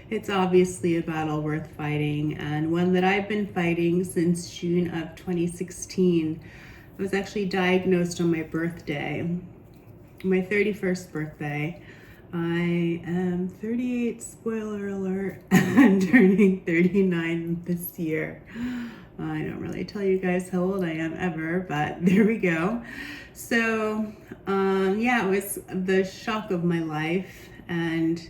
It's obviously a battle worth fighting, and one that I've been fighting since June of 2016. I was actually diagnosed on my birthday, my 31st birthday. I am 38, spoiler alert, and turning 39 this year. I don't really tell you guys how old I am ever, but there we go. So, yeah, it was the shock of my life, and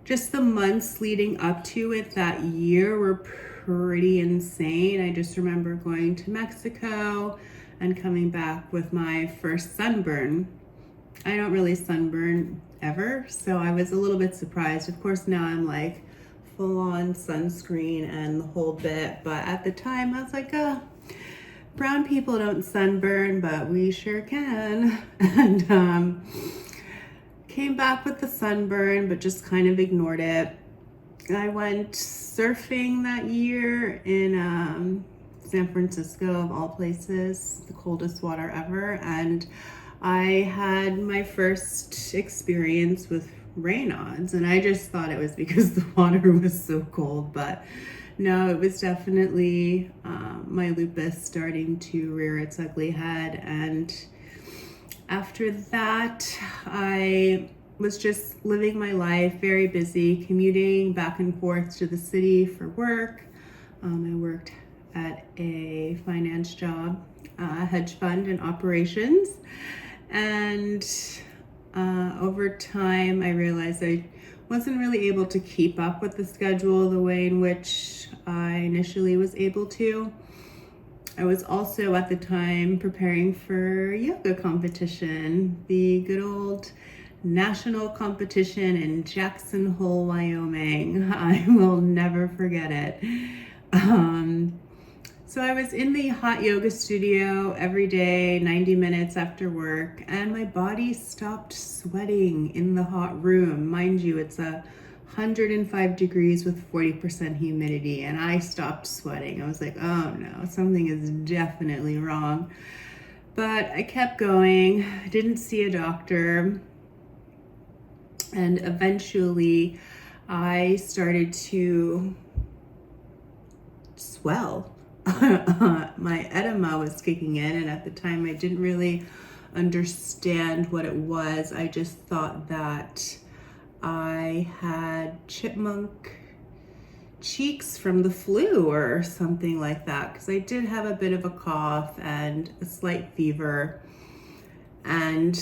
just the months leading up to it that year were pretty insane. I just remember going to Mexico and coming back with my first sunburn. I don't really sunburn ever, so I was a little bit surprised. Of course, now I'm like full on sunscreen and the whole bit, but at the time I was like, oh, brown people don't sunburn, but we sure can. And came back with the sunburn, but just kind of ignored it. I went surfing that year in San Francisco, of all places, the coldest water ever, and I had my first experience with Raynaud's, and I just thought it was because the water was so cold, but no, it was definitely my lupus starting to rear its ugly head. And after that, I was just living my life, very busy, commuting back and forth to the city for work. I worked at a finance job, hedge fund and operations. And over time, I realized I wasn't really able to keep up with the schedule the way in which I initially was able to. I was also at the time preparing for yoga competition, the good old national competition in Jackson Hole, Wyoming. I will never forget it. So I was in the hot yoga studio every day, 90 minutes after work, and my body stopped sweating in the hot room. Mind you, it's 105 degrees with 40% humidity, and I stopped sweating. I was like, oh no, something is definitely wrong. But I kept going. I didn't see a doctor, and eventually I started to swell. My edema was kicking in, and at the time I didn't really understand what it was. I just thought that I had chipmunk cheeks from the flu or something like that, because I did have a bit of a cough and a slight fever. And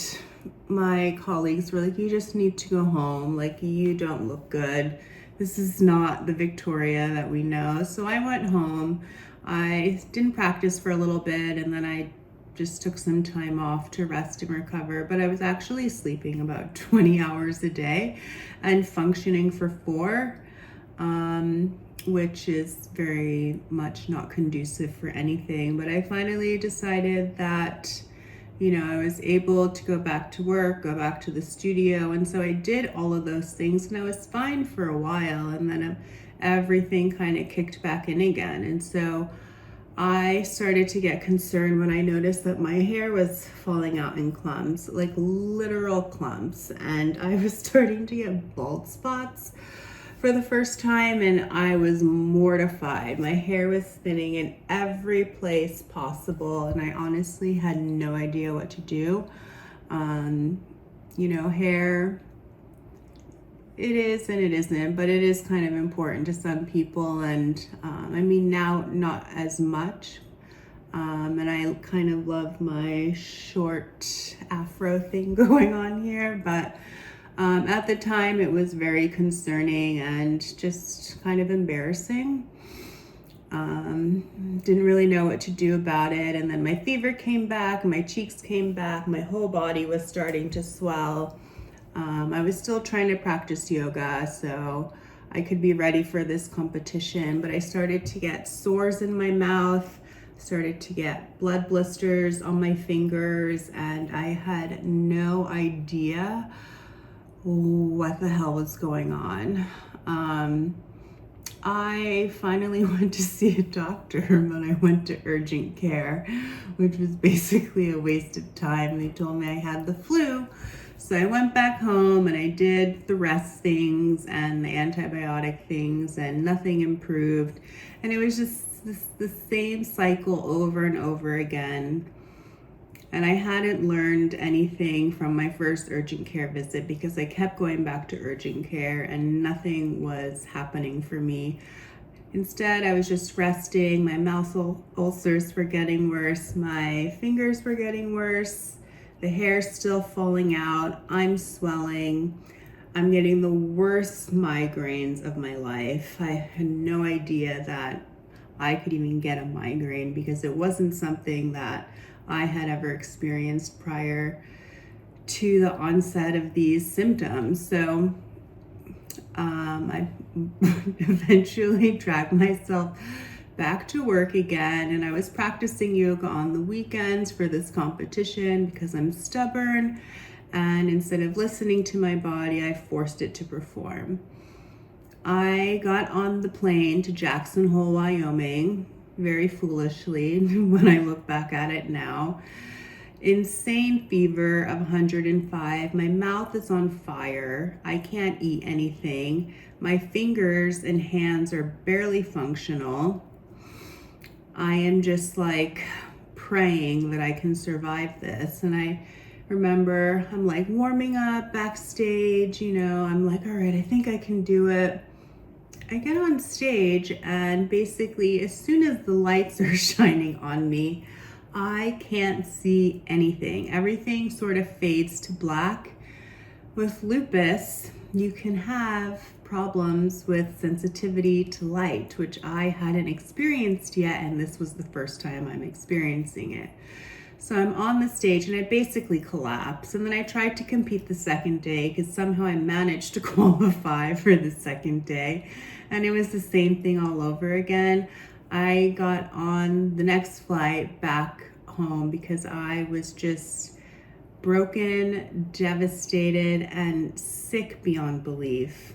my colleagues were like, you just need to go home, like you don't look good, this is not the Victoria that we know. So I went home. I didn't practice for a little bit, and then I just took some time off to rest and recover. But I was actually sleeping about 20 hours a day and functioning for 4, which is very much not conducive for anything. But I finally decided that, I was able to go back to work, go back to the studio. And so I did all of those things, and I was fine for a while. And then everything kind of kicked back in again. And so I started to get concerned when I noticed that my hair was falling out in clumps, like literal clumps. And I was starting to get bald spots for the first time, and I was mortified. My hair was thinning in every place possible, and I honestly had no idea what to do. Hair, it is and it isn't, but it is kind of important to some people, and now not as much. And I kind of love my short afro thing going on here, but at the time it was very concerning and just kind of embarrassing. Didn't really know what to do about it. And then my fever came back, my cheeks came back, my whole body was starting to swell. I was still trying to practice yoga so I could be ready for this competition, but I started to get sores in my mouth, started to get blood blisters on my fingers, and I had no idea what the hell was going on. I finally went to see a doctor, but I went to urgent care, which was basically a waste of time. They told me I had the flu, So I went back home and I did the rest things and the antibiotic things, and nothing improved. And it was just the same cycle over and over again. And I hadn't learned anything from my first urgent care visit because I kept going back to urgent care and nothing was happening for me. Instead, I was just resting. My mouth ulcers were getting worse. My fingers were getting worse. The hair's still falling out. I'm swelling. I'm getting the worst migraines of my life. I had no idea that I could even get a migraine because it wasn't something that I had ever experienced prior to the onset of these symptoms. So I eventually dragged myself back to work again, and I was practicing yoga on the weekends for this competition because I'm stubborn, and instead of listening to my body, I forced it to perform. I got on the plane to Jackson Hole, Wyoming, very foolishly when I look back at it now. Insane fever of 105. My mouth is on fire. I can't eat anything. My fingers and hands are barely functional. I am just like praying that I can survive this. And I remember I'm like warming up backstage, I'm like, all right, I think I can do it. I get on stage and basically as soon as the lights are shining on me, I can't see anything. Everything sort of fades to black. With lupus, you can have problems with sensitivity to light, which I hadn't experienced yet, and this was the first time I'm experiencing it. So I'm on the stage and I basically collapse. And then I tried to compete the second day because somehow I managed to qualify for the second day. And it was the same thing all over again. I got on the next flight back home because I was just broken, devastated, and sick beyond belief.